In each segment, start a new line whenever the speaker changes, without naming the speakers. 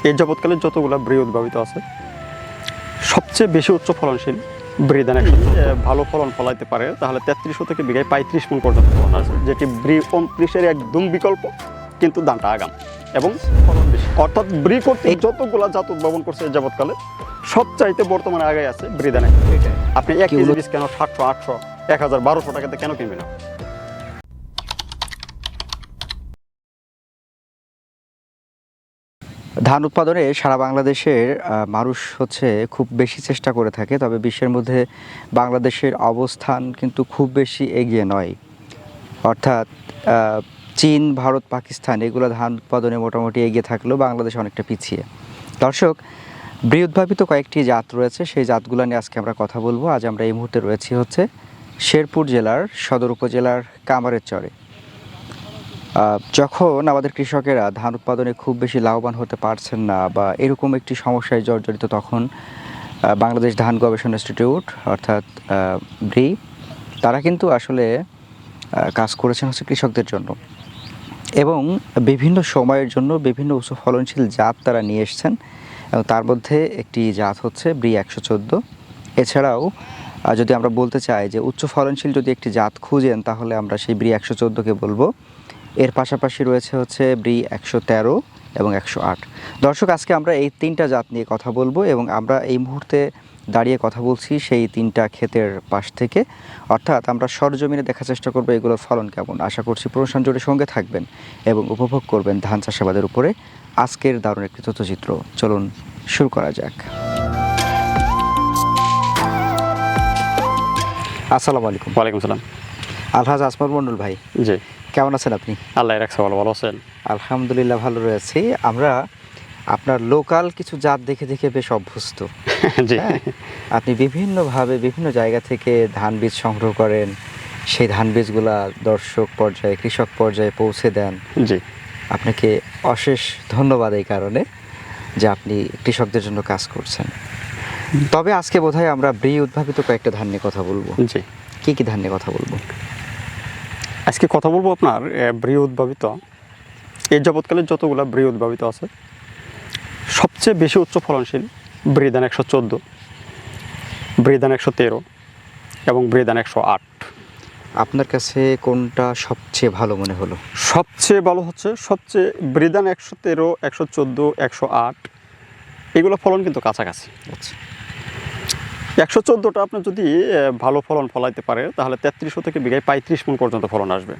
এই যাবৎকালে যতগুলো ব্রি উদ্ভাবিত আছে সবচেয়ে বেশি উচ্চ ফলনশীল ব্রি ধান ভালো ফলন ফলাইতে পারে তাহলে 3300 থেকে বিঘায় 35 মণ পর্যন্ত ফলন আছে, যেটি ব্রি 29-এর একদম বিকল্প, কিন্তু দানটা আগাম এবং ফলন বেশি। অর্থাৎ ব্রি করতে যতগুলা জাত উদ্ভাবন করছে এই যাবৎকালে সবচাইতে বর্তমানে আগে আছে ব্রি ধান। আপনি 1 কেজি বীজ কেন 700, 800, 1000, 1200 টাকাতে কেন কিনবেন না?
ধান উৎপাদনে সারা বাংলাদেশের মানুষ খুব বেশি চেষ্টা করে থাকে, তবে বিশ্বের মধ্যে বাংলাদেশের অবস্থান কিন্তু খুব বেশি এগিয়ে নয়। অর্থাৎ চীন, ভারত, পাকিস্তান এগুলো ধান উৎপাদনে মোটামুটি এগিয়ে থাকলেও বাংলাদেশ অনেকটা পিছিয়ে। দর্শক, ব্রি উদ্ভাবিত কয়েকটি জাত রয়েছে, সেই জাতগুলো নিয়ে আজকে আমরা কথা বলবো। আজ আমরা এই মুহূর্তে রয়েছি শেরপুর জেলার সদর উপজেলার কামারের চরে। যখন আমাদের কৃষকেরা ধান উৎপাদনে খুব বেশি লাভবান হতে পারছেন না বা এরকম একটি সমস্যায় জর্জরিত, তখন বাংলাদেশ ধান গবেষণা ইনস্টিটিউট অর্থাৎ ব্রি তারা কিন্তু আসলে কাজ করেছেন কৃষকদের জন্য এবং বিভিন্ন সময়ের জন্য বিভিন্ন উচ্চ ফলনশীল জাত তারা নিয়ে এসেছেন, এবং তার মধ্যে একটি জাত হচ্ছে ব্রি 114। এছাড়াও যদি আমরা বলতে চাই যে উচ্চ ফলনশীল যদি একটি জাত খুঁজেন তাহলে আমরা সেই ব্রি 114কে বলবো। এর পাশাপাশি রয়েছে ব্রি 113 এবং 108। দর্শক, আজকে আমরা এই তিনটা জাত নিয়ে কথা বলবো এবং আমরা এই মুহূর্তে দাঁড়িয়ে কথা বলছি সেই তিনটা ক্ষেতের পাশ থেকে, অর্থাৎ আমরা সরজমিনে দেখার চেষ্টা করবো এগুলোর ফলন কেমন। আশা করছি পুরো জুড়ে সঙ্গে থাকবেন এবং উপভোগ করবেন ধান চাষাবাদের উপরে আজকের দারুণ একটি তথ্যচিত্র। চলুন শুরু করা যাক। আসসালামু আলাইকুম।
ওয়ালাইকুম সালাম।
আলহাজ আসমর মন্ডল ভাই,
জি,
কেমন আছেন আপনি?
আল্লাহ রাখছে, ভালো আছেন?
আলহামদুলিল্লাহ ভালো রয়েছি। আমরা আপনার লোকাল কিছু জাত দেখে দেখে বেশ অভ্যস্ত।
জি,
আপনি বিভিন্নভাবে বিভিন্ন জায়গা থেকে ধান বীজ সংগ্রহ করেন, সেই ধান বীজগুলা দর্শক পর্যায়ে, কৃষক পর্যায়ে পৌঁছে দেন।
জি,
আপনাকে অশেষ ধন্যবাদ এই কারণে যে আপনি কৃষকদের জন্য কাজ করছেন। তবে আজকে বোধহয় আমরা ব্রি উদ্ভাবিত কয়েকটা ধান নিয়ে কথা বলবো।
জি,
কি ধান নিয়ে কথা বলবো?
আজকে কথা বলবো আপনার ব্রি উদ্ভাবিত এই যাবৎকালে যতগুলো ব্রি উদ্ভাবিত আছে সবচেয়ে বেশি উচ্চ ফলনশীল ব্রি ধান 114, ব্রি ধান 113 এবং ব্রি ধান 108।
আপনার কাছে কোনটা সবচেয়ে ভালো মনে হলো?
সবচেয়ে ভালো হচ্ছে ব্রি ধান 113, 114, 108 এগুলো ফলন কিন্তু কাছাকাছি।
আচ্ছা,
114টা আপনি যদি ভালো ফলন ফলাইতে পারে তাহলে 3300 থেকে বিঘায় 35 মণ পর্যন্ত ফলন আসবে।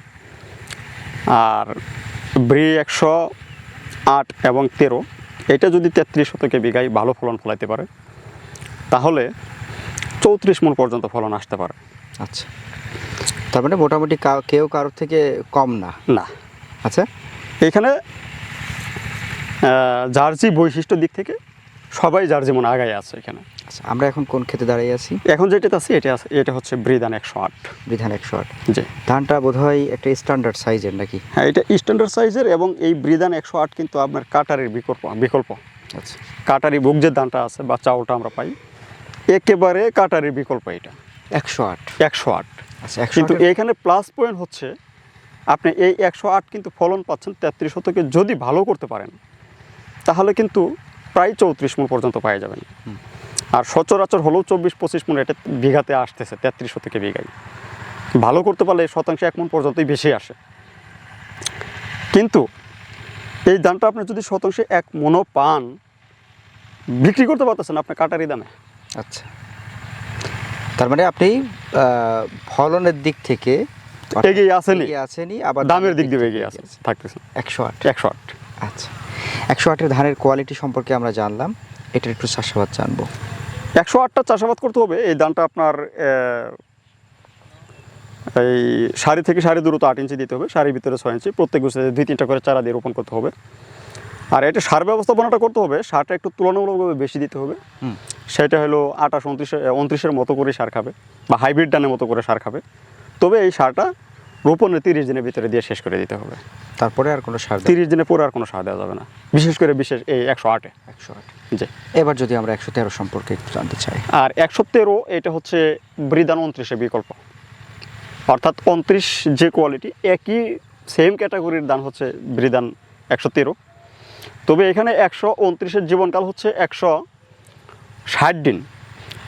আর ব্রি 108 এবং 13 এটা যদি 3300 থেকে বিঘায় ভালো ফলন ফলাইতে পারে তাহলে 34 মণ পর্যন্ত ফলন আসতে পারে।
আচ্ছা, তার মানে মোটামুটি কেউ কারোর থেকে কম না।
না,
আচ্ছা,
এখানে জার্সি বৈশিষ্ট্য দিক থেকে সবাই জার্সি মনে আগায় আছে এখানে।
আচ্ছা, আমরা এখন কোন ক্ষেতে দাঁড়িয়ে আছি?
এখন যেটা আছে এটা হচ্ছে ব্রি ধান 108।
ব্রি ধান 108।
জি,
ধানটা বোধহয় একটা স্ট্যান্ডার্ড সাইজের নাকি?
হ্যাঁ, এটা স্ট্যান্ডার্ড সাইজের এবং এই ব্রি ধান 108 কিন্তু আপনার কাটারির বিকল্প।
আচ্ছা,
কাটারি বুক যে ধানটা আছে বা চাউলটা আমরা পাই একেবারে কাটারির বিকল্প এটা
108।
108।
আচ্ছা,
কিন্তু এইখানে প্লাস পয়েন্ট হচ্ছে আপনি এই 108 কিন্তু ফলন পাচ্ছেন 3300 থেকে যদি ভালো করতে পারেন তাহলে কিন্তু প্রায় 34 মণ পর্যন্ত পাওয়া যাবেন। আর সচরাচর হলেও 24-25 মণ এটা বিঘাতে আসতেছে 3300 থেকে বিঘায়। ভালো করতে পারলে শতাংশে 1 মণ পর্যন্তই বেশি আসে। কিন্তু এই ধানটা আপনি যদি শতাংশে 1 মণও পান বিক্রি করতে পারতেছেন আপনার কাটারি দামে।
আচ্ছা, তার মানে আপনি ফলনের দিক থেকে
এগিয়ে আসেনি,
আবার
দামের দিক দিয়ে এগিয়ে থাকতেছেন।
108। আচ্ছা, 108-এর ধানের কোয়ালিটি সম্পর্কে আমরা জানলাম, এটার একটু চাষাবাদ জানবো।
108টা চাষাবাদ করতে হবে। এই ধানটা আপনার এই সারি থেকে সারি দূরত্ব 8 ইঞ্চি দিতে হবে, সারির ভিতরে 6 ইঞ্চি, প্রত্যেক গোছে 2-3টা করে চারা দিয়ে রোপণ করতে হবে। আর এটা সার ব্যবস্থাপনাটা করতে হবে, সারটা একটু তুলনামূলকভাবে বেশি দিতে হবে। সেটা হলো 28-29-29-এর মতো করে সার খাবে বা হাইব্রিড ধানের মতো করে সার খাবে। তবে এই সারটা রোপণের 30 দিনের ভিতরে দিয়ে শেষ করে দিতে হবে।
তারপরে আর কোনো সার?
30 দিনের পরে আর কোনো সার দেওয়া যাবে না, বিশেষ এই 108-এ। জি,
এবার যদি আমরা 113 সম্পর্কে একটু জানতে চাই।
আর 113 এটা হচ্ছে ব্রি ধান 29-এর বিকল্প। অর্থাৎ 29 যে কোয়ালিটি একই সেম ক্যাটাগরির ধান হচ্ছে ব্রি ধান 113। তবে এখানে 129-এর জীবনকাল হচ্ছে 160 দিন,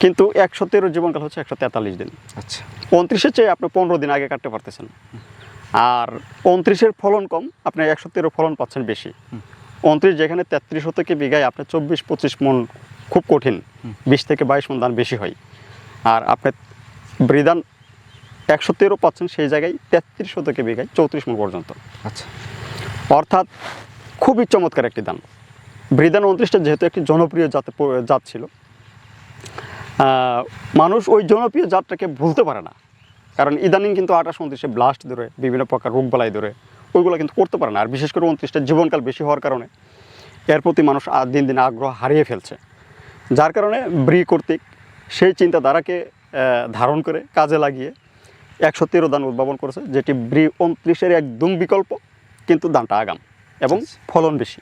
কিন্তু 113 জীবনকাল হচ্ছে 143 দিন।
আচ্ছা,
29-এর চেয়ে আপনি 15 দিন আগে কাটতে পারতেছেন, আর 29-এর ফলন কম, আপনি 113 ফলন পাচ্ছেন বেশি। 29 যেখানে 33 শতকে বিঘায় আপনি 24-25 মন খুব কঠিন, 20 থেকে 22 মন ধান বেশি হয়, আর আপনি বৃদান 113 পাচ্ছেন সেই জায়গায় 33 শতকে বিঘায় 34 মন পর্যন্ত।
আচ্ছা,
অর্থাৎ খুবই চমৎকার একটি ধান। বৃদান 29টা যেহেতু একটি জনপ্রিয় জাত ছিল, মানুষ ওই জনপ্রিয় জাতটাকে ভুলতে পারে না, কারণ ইদানিং কিন্তু 28-29-এ ব্লাস্ট ধরে, বিভিন্ন প্রকার রোগবালাই ধরে, ওইগুলো কিন্তু করতে পারে না। আর বিশেষ করে 29টা জীবনকাল বেশি হওয়ার কারণে এর প্রতি মানুষ দিন দিন আগ্রহ হারিয়ে ফেলছে, যার কারণে ব্রি কর্তৃক সেই চিন্তাধারাকে ধারণ করে কাজে লাগিয়ে 113 ধান উদ্ভাবন করেছে, যেটি ব্রি 29-এর একদম বিকল্প, কিন্তু ধানটা আগাম এবং ফলন বেশি।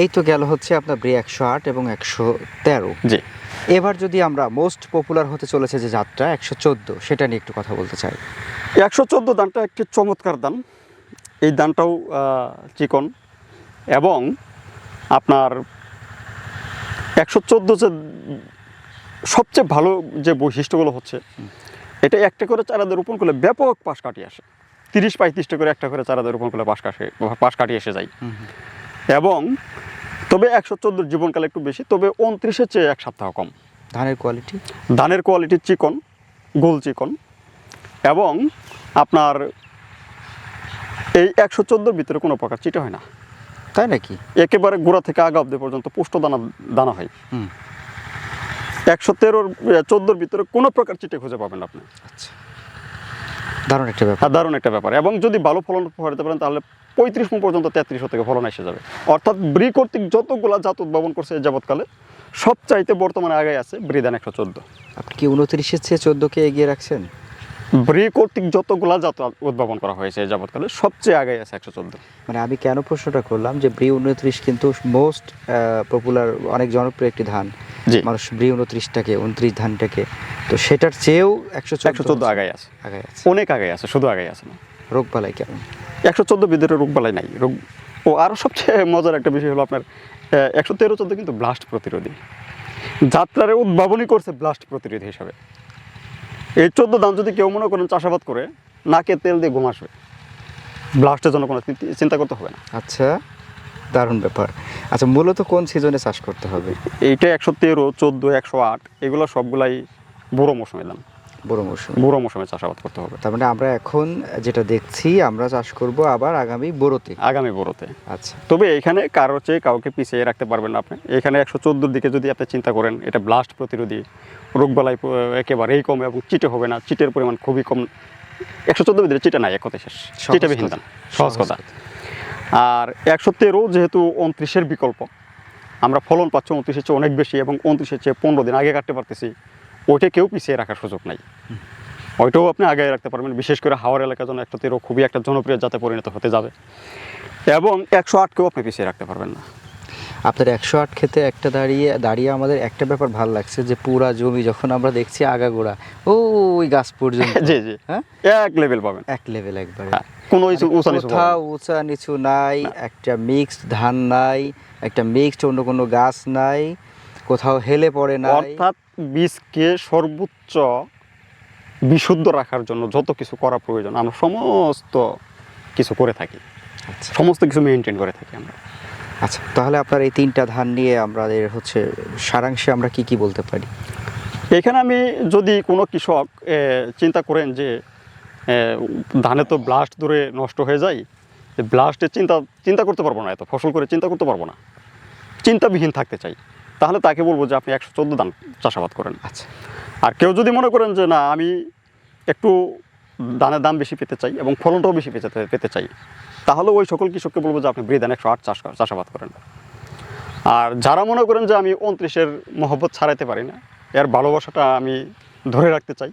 এই তো গেল হচ্ছে আপনার ব্রি 108 এবং 113।
জি,
এবার যদি আমরা মোস্ট পপুলার হতে চলেছে যে জাতটা 114, সেটা নিয়ে একটু কথা বলতে চাই।
114 ধানটা একটি চমৎকার ধান। এই ধানটাও চিকন, এবং আপনার 114 যে সবচেয়ে ভালো যে বৈশিষ্ট্যগুলো হচ্ছে, এটা একটা করে চারাদের রোপণ করলে ব্যাপক পাশ কাটিয়ে আসে। 30-35টা করে একটা করে চারাদের রোপণ করলে পাশ কাটিয়ে এসে যায়। এবং তবে 114 জীবনকাল একটু বেশি, তবে 29-এর চেয়ে 1 সপ্তাহ কম। ধানের কোয়ালিটি চিকন, গোল চিকন, এবং আপনার এই 114-র ভিতরে কোনো প্রকার চিটে হয় না।
তাই নাকি?
একেবারে গোড়া থেকে আগা অব্দি পর্যন্ত পুষ্ট দানা হয়। 113-14-র ভিতরে কোনো প্রকার চিটে খুঁজে পাবেন আপনি।
আচ্ছা, দারুণ একটা ব্যাপার।
দারুণ একটা ব্যাপার। এবং যদি ভালো ফলন করতে পারেন তাহলে 35 মণ পর্যন্ত 33 থেকে ফলন এসে যাবে। অর্থাৎ ব্রি কর্তৃক যতগুলা জাত উদ্ভাবন করছে এই যাবৎকালে, সবচাইতে বর্তমানে আগে আছে বৃদান 114।
আপনি কি 29-এর চেয়ে 14-কে এগিয়ে রাখছেন?
ব্রি কর্তৃক যতগুলা জাত উদ্ভাবন করা হয়েছে এই যাবৎকালে, সবচেয়ে আগে আছে 114।
মানে আমি কেন প্রশ্নটা করলাম যে ব্রি 29 কিন্তু মোস্ট পপুলার, অনেক জনপ্রিয় একটি ধান। মানুষ ব্রি 29টাকে, 29 ধানটাকে, তো সেটার চেয়েও
114 আগে আছে, অনেক আগে আছে, শুধু আগে আছে না।
রোগবালাই কেমন?
114 ভিতরে রোগবালাই নাই। ও আরও সবচেয়ে মজার একটা বিষয় হলো আপনার 113-14 কিন্তু ব্লাস্ট প্রতিরোধী। যাত্রারে উদ্ভাবনই করছে ব্লাস্ট প্রতিরোধী হিসাবে। এই 14 ধান যদি কেউ মনে করেন চাষাবাদ করে, নাকে তেল দিয়ে ঘুম আসবে, ব্লাস্টের জন্য কোনো চিন্তা করতে হবে না।
আচ্ছা, দারুণ ব্যাপার। আচ্ছা, মূলত কোন সিজনে চাষ করতে হবে?
এইটা 113, 14, 108 এগুলো সবগুলাই বুড়ো মৌসুমে ধান। বুড়ো মৌসুমে চাষাবাদ করতে হবে।
তার মানে আমরা এখন যেটা দেখছি, আমরা চাষ করব আবার আগামী বোরোতে।
আচ্ছা, তবে এখানে কারোর চেয়ে কাউকে পিছিয়ে রাখতে পারবেন না আপনি। এখানে 114-র দিকে যদি আপনি চিন্তা করেন, এটা ব্লাস্ট প্রতিরোধী, রোগবালাই একেবারেই কম, এবং চিটে হবে না, চিটের পরিমাণ খুবই কম। 114 ভিতরে চিটা নাই, এক কথায় শেষ, চিটাবিহীন ধান, সহজ কথা। আর 113 যেহেতু 29-এর বিকল্প, আমরা ফলন পাচ্ছি 29-এর চেয়ে অনেক বেশি, এবং 29-এর চেয়ে 15 দিন আগে কাটতে পারতেছি, ওইটা কেউ পিছিয়ে রাখার সুযোগ নাই। ওইটাও আপনি আগে রাখতে পারবেন। বিশেষ করে হাওড় এলাকার জন্য 113 খুবই একটা জনপ্রিয় জাতে পরিণত হতে যাবে, এবং 108-কেও আপনি পিছিয়ে রাখতে পারবেন না।
আপনার 108 খেতে একটা দাঁড়িয়ে আমাদের একটা ব্যাপার ভালো লাগছে, যে পুরা জমি যখন আমরা দেখছি আগাগোড়া ওই গাছ পর্যন্ত,
জি জি, এক লেভেল পাবেন,
এক লেভেল একবারে,
কোনো
উঁচা নিচু নাই, একটা মিক্সড ধান নাই, একটা মিক্সড অন্য কোনো গাছ নাই, কোথাও হেলে পড়ে না।
অর্থাৎ বীজকে সর্বোচ্চ বিশুদ্ধ রাখার জন্য যত কিছু করা প্রয়োজন আমরা সমস্ত কিছু করে থাকি।
আচ্ছা,
সমস্ত কিছু মেনটেন করে থাকি আমরা।
আচ্ছা, তাহলে আপনার এই 3টা ধান নিয়ে আমাদের হচ্ছে সারাংশে আমরা কি বলতে পারি?
এখানে আমি যদি কোনো কৃষক চিন্তা করেন যে ধানে তো ব্লাস্ট ধরে নষ্ট হয়ে যায়, ব্লাস্টের চিন্তা করতে পারবো না, এত ফসল করে চিন্তা করতে পারবো না, চিন্তাবিহীন থাকতে চাই, তাহলে তাকে বলবো যে আপনি 114 ধান চাষাবাদ করেন।
আচ্ছা, আর
কেউ যদি মনে করেন যে না, আমি একটু ধানের দাম বেশি পেতে চাই এবং ফলনটাও বেশি পেতে চাই, তাহলে ওই সকল কৃষককে বলবো যে আপনি বৃদান 108 চাষাবাদ করেন। আর যারা মনে করেন যে আমি 29-এর মহব্বত ছাড়াইতে পারি না, এর ভালোবাসাটা আমি ধরে রাখতে চাই,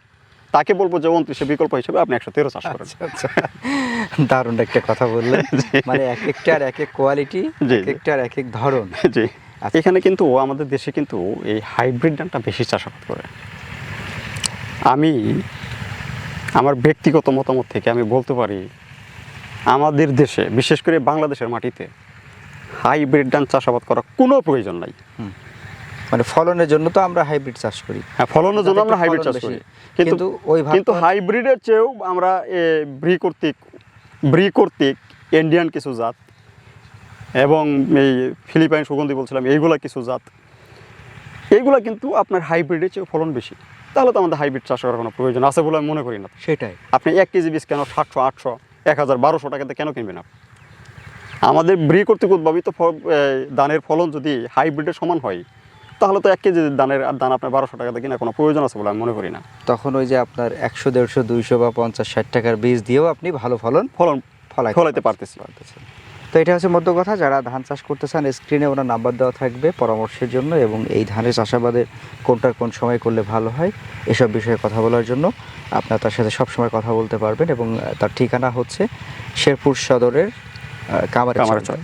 তাকে বলবো যে 29-এর বিকল্প হিসেবে আপনি 113 চাষ করেন।
আচ্ছা, দারুণ একটা কথা বললেন। মানে এক একটার এক এক কোয়ালিটি, এক একটার এক এক ধরন।
জি, এখানে কিন্তু আমাদের দেশে কিন্তু এই হাইব্রিড ধানটা বেশি চাষাবাদ করে। আমি আমার ব্যক্তিগত মতামত থেকে আমি বলতে পারি, আমাদের দেশে বিশেষ করে বাংলাদেশের মাটিতে হাইব্রিড ধান চাষাবাদ করার কোনো প্রয়োজন নাই।
মানে ফলনের জন্য তো আমরা হাইব্রিড চাষ করি,
হ্যাঁ, ফলনের জন্য
যাতে
আমরা
একটু
হাইব্রিড
ফলন
চাষ করি,
বেশি। কিন্তু
কিন্তু হাইব্রিডের চেয়েও আমরা ব্রি কর্তৃক ইন্ডিয়ান কিছু জাত এবং এই ফিলিপাইন সুগন্ধি বলছিলাম, এইগুলা কিছু জাত, এইগুলা কিন্তু আপনার হাইব্রিডের চেয়েও ফলন বেশি। তাহলে তো আমাদের হাইব্রিড চাষ করার কোনো প্রয়োজন আছে বলে আমি মনে করি না।
সেটাই,
আপনি 1 কেজি বীজ কেন 700, 800, 1000, 1200 টাকাতে কেন কিনবেন আপনি? আমাদের ব্রি কর্তৃক উদ্ভাবিত ধানের ফলন যদি হাইব্রিডের সমান হয়, তাহলে তো 1 কেজি দান আপনার 1200 টাকাতে কিনা কোনো প্রয়োজন আছে বলে আমি মনে করি না।
তখন ওই যে আপনার 100, 150, 200 বা 50, 60 টাকার বীজ দিয়েও আপনি ভালো ফলাইতে
পারতেছি।
তো এটা হচ্ছে মধ্য কথা। যারা ধান চাষ করতে চান, স্ক্রিনে ওনার নাম্বার দেওয়া থাকবে পরামর্শের জন্য, এবং এই ধানের চাষাবাদের কোনটার কোন সময় করলে ভালো হয় এসব বিষয়ে কথা বলার জন্য আপনারা তার সাথে সবসময় কথা বলতে পারবেন। এবং তার ঠিকানা হচ্ছে শেরপুর সদরের কামারচর।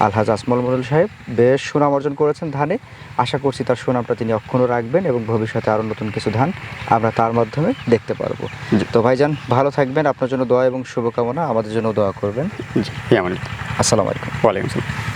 আলহাজ আজমল মডেল সাহেব বেশ সুনাম অর্জন করেছেন ধানে। আশা করছি তার সুনামটা তিনি অক্ষুণ্ণ রাখবেন এবং ভবিষ্যতে আরও নতুন কিছু ধান আমরা তার মাধ্যমে দেখতে পারবো। তো ভাইজান ভালো থাকবেন, আপনার জন্য দোয়া এবং শুভকামনা, আমাদের জন্য দোয়া করবেন।
জি,
আসসালামু আলাইকুম।
ওয়ালাইকুম আসসালাম।